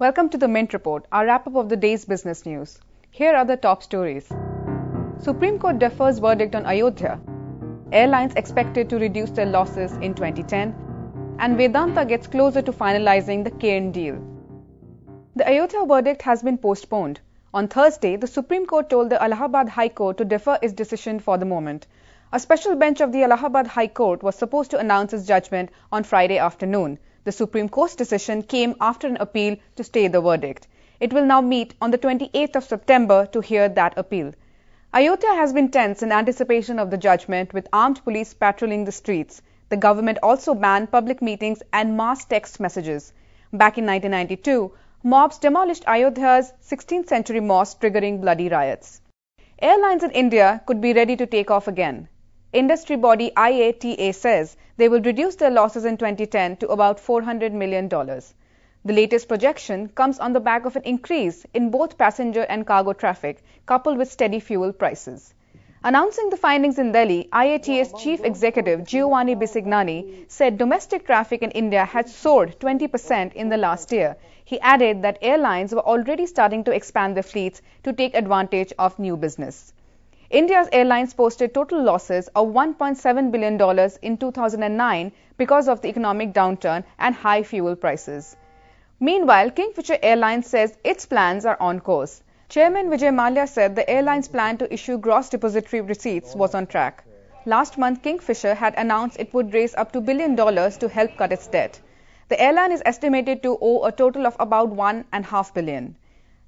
Welcome to the Mint Report, our wrap-up of the day's business news. Here are the top stories. Supreme Court defers verdict on Ayodhya. Airlines expected to reduce their losses in 2010. And Vedanta gets closer to finalizing the Cairn deal. The Ayodhya verdict has been postponed. On Thursday, the Supreme Court told the Allahabad High Court to defer its decision for the moment. A special bench of the Allahabad High Court was supposed to announce its judgment on Friday afternoon. The Supreme Court's decision came after an appeal to stay the verdict. It will now meet on the 28th of September to hear that appeal. Ayodhya has been tense in anticipation of the judgment, with armed police patrolling the streets. The government also banned public meetings and mass text messages. Back in 1992, mobs demolished Ayodhya's 16th century mosque, triggering bloody riots. Airlines in India could be ready to take off again. Industry body IATA says they will reduce their losses in 2010 to about $400 million. The latest projection comes on the back of an increase in both passenger and cargo traffic, coupled with steady fuel prices. Announcing the findings in Delhi, IATA's chief executive Giovanni Bisignani said domestic traffic in India had soared 20% in the last year. He added that airlines were already starting to expand their fleets to take advantage of new business. India's airlines posted total losses of $1.7 billion in 2009 because of the economic downturn and high fuel prices. Meanwhile, Kingfisher Airlines says its plans are on course. Chairman Vijay Mallya said the airline's plan to issue gross depository receipts was on track. Last month, Kingfisher had announced it would raise up to $1 billion to help cut its debt. The airline is estimated to owe a total of about $1.5 billion.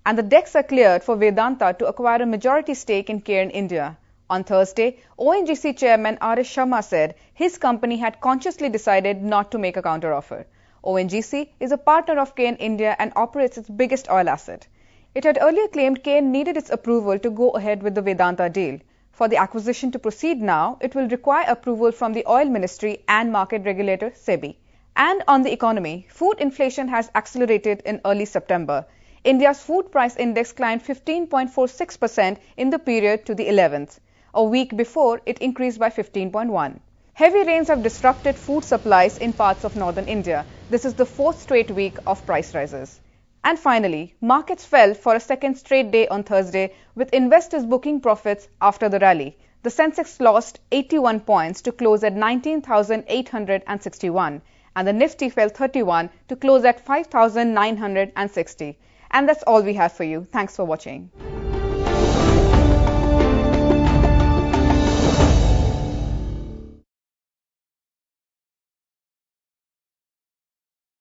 And the decks are cleared for Vedanta to acquire a majority stake in Cairn India. On Thursday, ONGC chairman R.S. Sharma said his company had consciously decided not to make a counteroffer. ONGC is a partner of Cairn India and operates its biggest oil asset. It had earlier claimed Cairn needed its approval to go ahead with the Vedanta deal. For the acquisition to proceed now, it will require approval from the Oil Ministry and market regulator SEBI. And on the economy, food inflation has accelerated in early September. India's food price index climbed 15.46% in the period to the 11th. A week before, it increased by 15.1%. Heavy rains have disrupted food supplies in parts of northern India. This is the fourth straight week of price rises. And finally, markets fell for a second straight day on Thursday, with investors booking profits after the rally. The Sensex lost 81 points to close at 19,861, and the Nifty fell 31 to close at 5,960. And that's all we have for you. Thanks for watching.